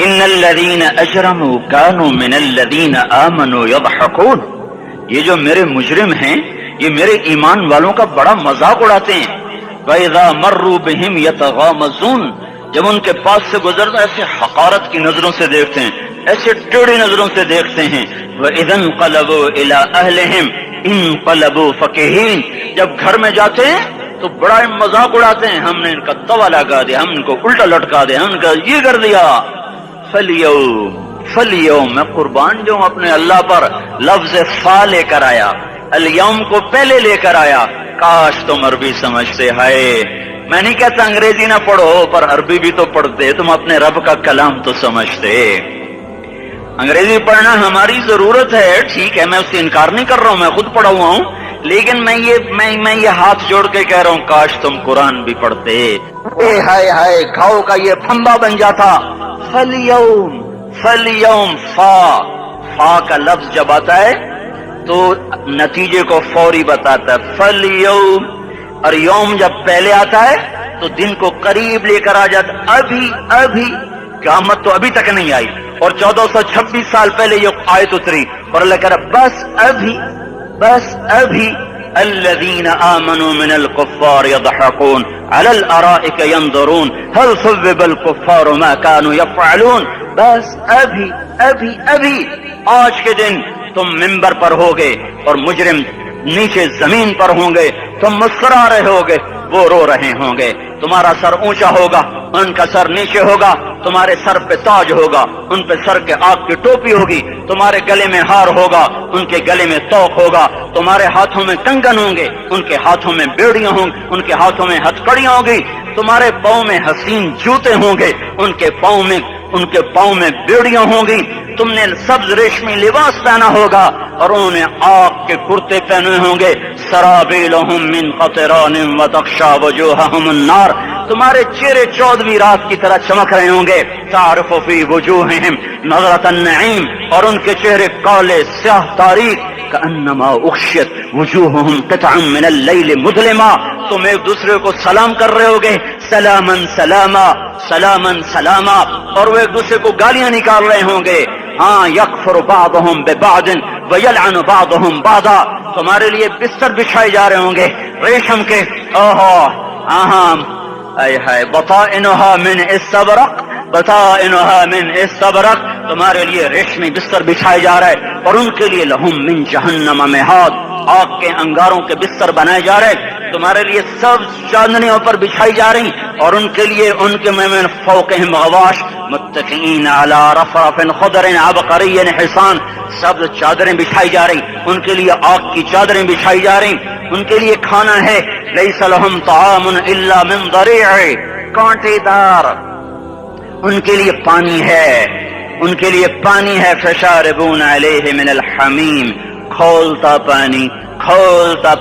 ان الذین اجرموا كانوا من الذین آمنوا يضحكون، یہ جو میرے مجرم ہیں یہ میرے ایمان والوں کا بڑا مذاق اڑاتے ہیں۔ وَإِذَا مَرُّوا بِهِمْ يَتَغَامَزُونَ، جب ان کے پاس سے گزرتا ایسے حقارت کی نظروں سے دیکھتے ہیں، ایسے ٹیڑھی نظروں سے دیکھتے ہیں۔ وَإِذَا انقلبوا إِلَىٰ أَهْلِهِمْ انقلبوا فَكِهِينَ، جب گھر میں جاتے ہیں تو بڑا مذاق اڑاتے ہیں، ہم نے ان کا توا لگا دیا، ہم ان کو الٹا لٹکا دیا، ہم ان کا یہ کر دیا۔ فَالْيَوْمَ میں قربان جو اپنے اللہ پر لفظ فا لے کر آیا، الیوم کو پہلے لے کر آیا۔ کاش تم عربی سمجھتے، ہائے میں نہیں کہتا انگریزی نہ پڑھو پر عربی بھی تو پڑھتے، تم اپنے رب کا کلام تو سمجھتے۔ انگریزی پڑھنا ہماری ضرورت ہے، ٹھیک ہے، میں اس سے انکار نہیں کر رہا ہوں، میں خود پڑھا ہوا ہوں، لیکن میں یہ ہاتھ جوڑ کے کہہ رہا ہوں کاش تم قرآن بھی پڑھتے۔ اے ہائے ہائے، گھاؤ کا یہ پھمبا بن جاتا۔ فَالْيَوْمَ فا کا لفظ جب آتا ہے تو نتیجے کو فوری بتاتا ہے۔ فَالْيَوْمَ، اور یوم جب پہلے آتا ہے تو دن کو قریب لے کر آ جاتا۔ ابھی قیامت تو ابھی تک نہیں آئی، اور 1426 سال پہلے یہ آیت اتری، اور اللہ کہہ رہا بس ابھی الذین آمنوا من الکفار یضحکون علی الارائک ینظرون هل ثوب الکفار ما كانوا یفعلون۔ بس ابھی آج کے دن تم منبر پر ہوگے اور مجرم نیچے زمین پر ہوں گے، تم مسکرا رہے ہوگے، وہ رو رہے ہوں گے، تمہارا سر اونچا ہوگا، ان کا سر نیچے ہوگا، تمہارے سر پہ تاج ہوگا، ان پہ سر کے آگ کی ٹوپی ہوگی، تمہارے گلے میں ہار ہوگا، ان کے گلے میں توق ہوگا، تمہارے ہاتھوں میں کنگن ہوں گے، ان کے ہاتھوں میں بیڑیاں ہوں گی، ان کے ہاتھوں میں ہتھکڑیاں ہوں گی، تمہارے پاؤں میں حسین جوتے ہوں گے، ان کے پاؤں میں بیڑیاں ہوں گی، تم نے سبز ریشمی لباس پہنا ہوگا اور انہوں نے آگ کے کرتے پہنے ہوں گے۔ سرابیلہم من قطران وتغشی وجوہہم النار، تمہارے چہرے 14ویں رات کی طرح چمک رہے ہوں گے۔ تعرف فی وجوہہم نظرۃ النعیم، اور ان کے چہرے کالے سیاہ تاریک۔ کأنما اغشیت وجوہہم قطعا من اللیل مظلما، تم ایک دوسرے کو سلام کر رہے ہوگے، سلاما سلاما سلاما سلاما، اور وہ ایک دوسرے کو گالیاں نکال رہے ہوں گے۔ ہاں یکفر بعضهم ببعض ویلعن بعضهم بعضا، تمہارے لیے بستر بچھائے جا رہے ہوں گے ریشم کے، بطائنها من استبرق، بطائنها من استبرق، تمہارے لیے ریشمی بستر بچھائے جا رہا ہے، اور ان کے لیے لہم من جہنم مہاد، آگ کے انگاروں کے بستر بنائے جا رہے، تمہارے لیے سب چاندنیوں پر بچھائی جا رہی، اور ان کے لیے ان کے من فوقہم غواش متکئین علی رفرف خضر عبقری حسان، سب چادریں بچھائی جا رہی، ان کے لیے آگ کی چادریں بچھائی جا رہی، ان کے لیے کھانا ہے لیس لہم طعام الا من ضریع، کانٹے دار، ان کے لیے پانی ہے، ان کے لیے پانی ہے، فشاربون علیہ من الحمیم، کھولتا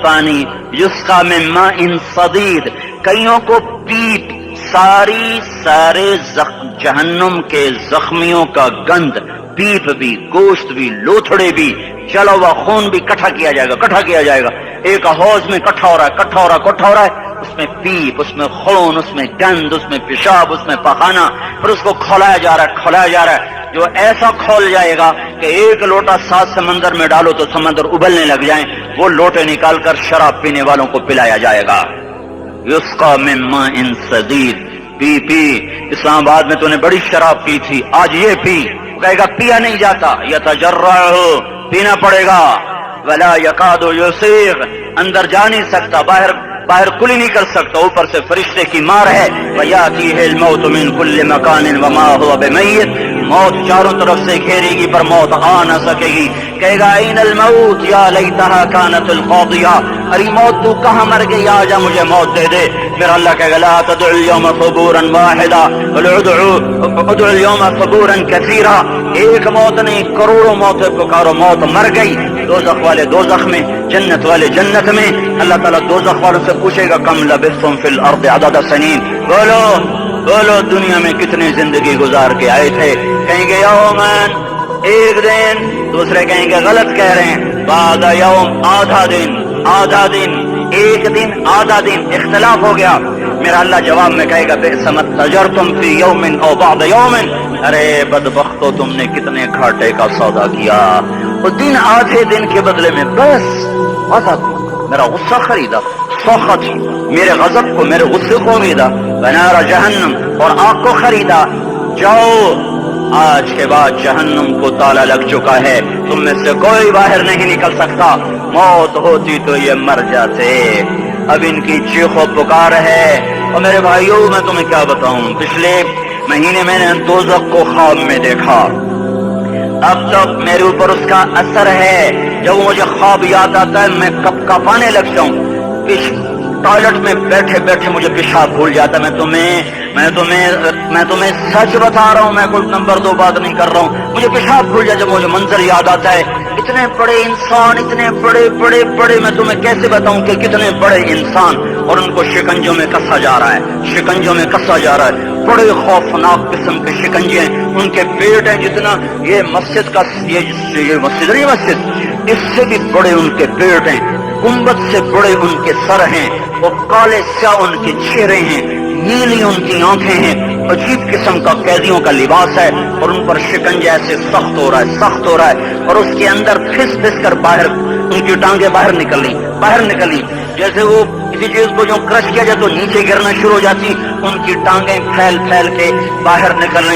پانی، یسقا من ماء صدید، کئیوں کو پیپ، سارے جہنم کے زخمیوں کا گند، پیپ بھی، گوشت بھی، لوتھڑے بھی، چلا ہوا خون بھی کٹھا کیا جائے گا، ایک حوض میں کٹھا ہو رہا ہے، اس میں پیپ، اس میں خون، اس میں گند، اس میں پیشاب، اس میں پخانہ، پھر اس کو کھولایا جا رہا ہے، جو ایسا کھول جائے گا کہ ایک لوٹا 7 سمندر میں ڈالو تو سمندر ابلنے لگ جائیں، وہ لوٹے نکال کر شراب پینے والوں کو پلایا جائے گا۔ یسقا من ماء صدید، پی اسلام آباد میں تو نے بڑی شراب پی تھی، آج یہ پی، کہے گا پیا نہیں جاتا، یتجرعہ، پینا پڑے گا، ولا یکاد یسیغ، اندر جا نہیں سکتا، باہر کلی نہیں کر سکتا، اوپر سے فرشتے کی مار ہے، وَيَأْتِيهِ الْمَوْتُ مِنْ كُلِّ مَكَانٍ وَمَا هُوَ بِمَيِّتٍ، موت چاروں طرف سے گھیرے گی پر موت آ نہ سکے گی، کہے گا اَيْنَ الْمَوْتُ يَا لَيْتَهَا كَانَتِ الْقَاضِيَةَ، ارے موت تو کہاں مر گئی، آجا مجھے موت دے دے، پھر اللہ کہے گا لَا تَدْعُوا الْيَوْمَ ثُبُورًا وَاحِدًا بَلْ ادْعُوا الْيَوْمَ ثُبُورًا كَثِيرًا، ایک موت نہیں کروڑوں موتیں پکارو، موت مر گئی، دوزخ والے دوزخ میں، جنت والے جنت میں، اللہ تعالیٰ دوزخ والوں سے پوچھے گا کم لبثتم فی الارض عدد سنین، بولو دنیا میں کتنی زندگی گزار کے آئے تھے، کہیں گے یومن، ایک دن، دوسرے کہیں گے غلط کہہ رہے ہیں، بعد یوم، آدھا دن، ایک دن، آدھا دن، اختلاف ہو گیا، میرا اللہ جواب میں کہے گا بئس ما تجرتم فی یوم او بعض یوم، ارے بدبختو تم نے کتنے گھاٹے کا سودا کیا، وہ دن آدھے دن کے بدلے میں بس غضب، میرا غصہ خریدا، سخط میرے غضب کو، میرے غصے کو خریدا، بنار جہنم اور آگ کو خریدا، جاؤ آج کے بعد جہنم کو تالا لگ چکا ہے، تم میں سے کوئی باہر نہیں نکل سکتا، موت ہوتی تو یہ مر جاتے۔ اب ان کی چیخ و پکار ہے، اور میرے بھائیوں میں تمہیں کیا بتاؤں، پچھلے مہینے میں نے دوزخ کو خواب میں دیکھا، اب تک میرے اوپر اس کا اثر ہے، جب مجھے خواب یاد آتا ہے میں کپ کپانے لگ جاؤں، ٹوائلٹ میں بیٹھے بیٹھے مجھے پیشاب بھول جاتا ہے۔ میں تمہیں سچ بتا رہا ہوں، میں کوئی نمبر 2 بات نہیں کر رہا ہوں، مجھے پیشاب بھول جاتا ہے جب مجھے منظر یاد آتا ہے، اتنے بڑے انسان، اتنے بڑے بڑے بڑے، میں تمہیں کیسے بتاؤں کہ کتنے بڑے انسان، اور ان کو شکنجوں میں کسا جا رہا ہے، شکنجوں میں کسا جا رہا ہے، بڑے خوفناک قسم کے شکنجے ہیں، ان کے پیٹ ہیں جتنا یہ مسجد کا، یہ مسجد نہیں، مسجد اس سے بھی بڑے ان کے پیٹ ہیں، گنبد سے بڑے ان کے سر ہیں، وہ کالے سیاہ ان کے چہرے ہیں، نیلی ان کی آنکھیں ہیں، عجیب قسم کا قیدیوں کا لباس ہے، اور ان پر شکنجہ ایسے سخت ہو رہا ہے، سخت ہو رہا ہے، اور اس کے اندر پھس پھس کر باہر ان کی ٹانگیں باہر نکلی، جیسے وہ کسی چیز کو جو کرش کیا جائے تو نیچے گرنا شروع ہو جاتی، ان کی ٹانگیں پھیل پھیل کے باہر نکلنے